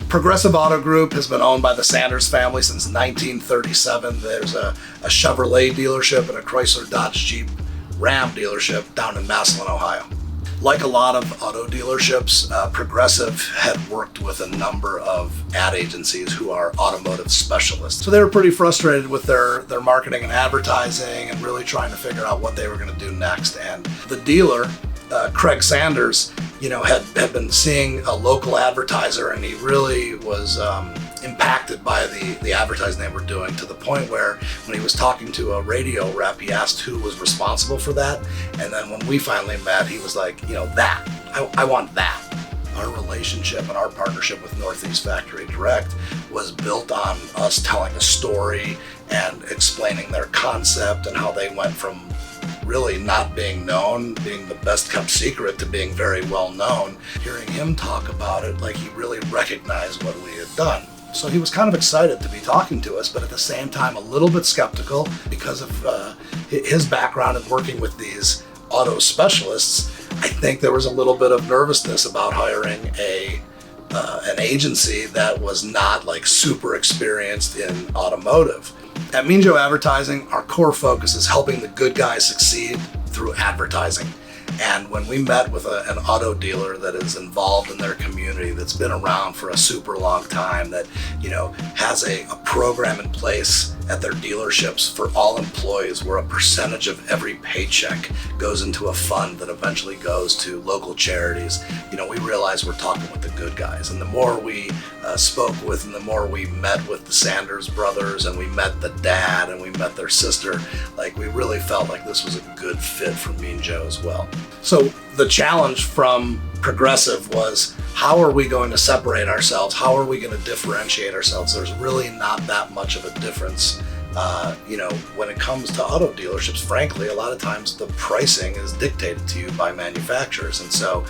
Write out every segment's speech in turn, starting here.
Progressive Auto Group has been owned by the Sanders family since 1937. There's a Chevrolet dealership and a Chrysler Dodge Jeep Ram dealership down in Massillon, Ohio. Like a lot of auto dealerships, Progressive had worked with a number of ad agencies who are automotive specialists. So they were pretty frustrated with their marketing and advertising and really trying to figure out what they were going to do next. And the dealer, Craig Sanders, had been seeing a local advertiser, and he really was impacted by the advertising they were doing, to the point where when he was talking to a radio rep, he asked who was responsible for that. And then when we finally met, he was like, I want that. Our relationship and our partnership with Northeast Factory Direct was built on us telling a story and explaining their concept and how they went from really not being known, being the best kept secret, to being very well known. Hearing him talk about it, like he really recognized what we had done. So he was kind of excited to be talking to us, but at the same time a little bit skeptical because of his background in working with these auto specialists. I think there was a little bit of nervousness about hiring an agency that was not like super experienced in automotive. At Mean Joe Advertising, our core focus is helping the good guys succeed through advertising. And when we met with an auto dealer that is involved in their community, that's been around for a super long time, that has a program in place at their dealerships for all employees, where a percentage of every paycheck goes into a fund that eventually goes to local charities, we realized we're talking with the good guys. And the more we spoke with, and the more we met with the Sanders brothers, and we met the dad, and we met their sister, like we really felt like this was a good fit for Mean Joe as well. So the challenge from Progressive was, how are we going to separate ourselves? How are we going to differentiate ourselves? There's really not that much of a difference. When it comes to auto dealerships, frankly, a lot of times the pricing is dictated to you by manufacturers. And so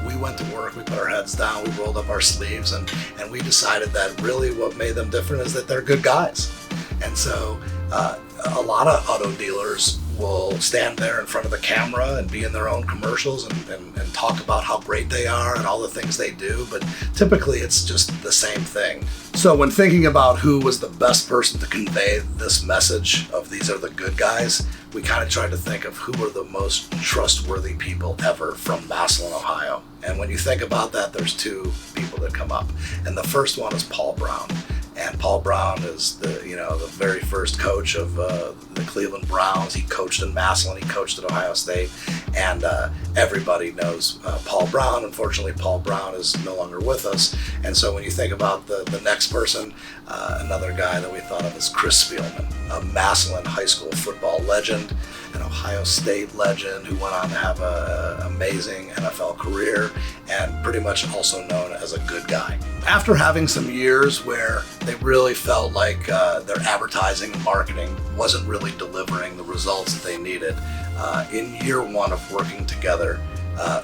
we went to work, we put our heads down, we rolled up our sleeves, and we decided that really what made them different is that they're good guys. And so a lot of auto dealers will stand there in front of the camera and be in their own commercials and talk about how great they are and all the things they do, but typically it's just the same thing. So when thinking about who was the best person to convey this message of these are the good guys, we kind of tried to think of who were the most trustworthy people ever from Massillon, Ohio. And when you think about that, there's two people that come up. And the first one is Paul Brown. And Paul Brown is the very first coach of the Cleveland Browns. He coached in Massillon, he coached at Ohio State, and everybody knows Paul Brown. Unfortunately, Paul Brown is no longer with us. And so when you think about the next person, another guy that we thought of is Chris Spielman, a Massillon high school football legend, an Ohio State legend who went on to have an amazing NFL career, and pretty much also known as a good guy. After having some years where they really felt like their advertising and marketing wasn't really delivering the results that they needed, in year one of working together,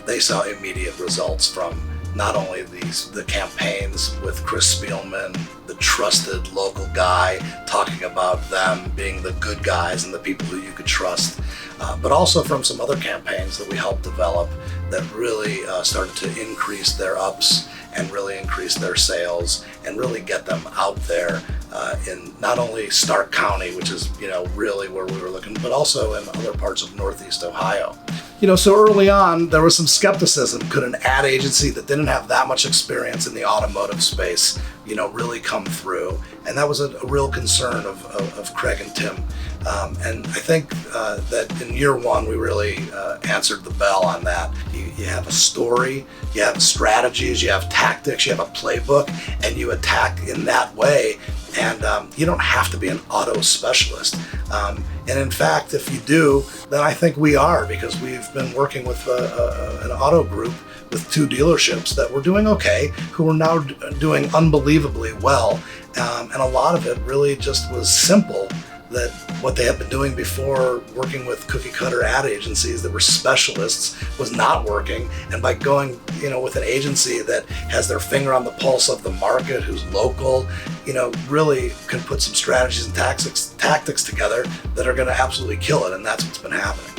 they saw immediate results from not only the campaigns with Chris Spielman, the trusted local guy, talking about them being the good guys and the people who you could trust, but also from some other campaigns that we helped develop that really started to increase their ups and really increase their sales and really get them out there in not only Stark County, which is really where we were looking, but also in other parts of Northeast Ohio. So early on, there was some skepticism. Could an ad agency that didn't have that much experience in the automotive space, really come through? And that was a real concern of Craig and Tim. And I think that in year one, we really answered the bell on that. You have a story, you have strategies, you have tactics, you have a playbook, and you attack in that way. And you don't have to be an auto specialist. And in fact, if you do, then I think we are, because we've been working with an auto group with two dealerships that were doing okay, who are now doing unbelievably well. And a lot of it really just was simple, that what they had been doing before, working with cookie cutter ad agencies that were specialists, was not working. And by going, with an agency that has their finger on the pulse of the market, who's local, really can put some strategies and tactics together that are going to absolutely kill it. And that's what's been happening.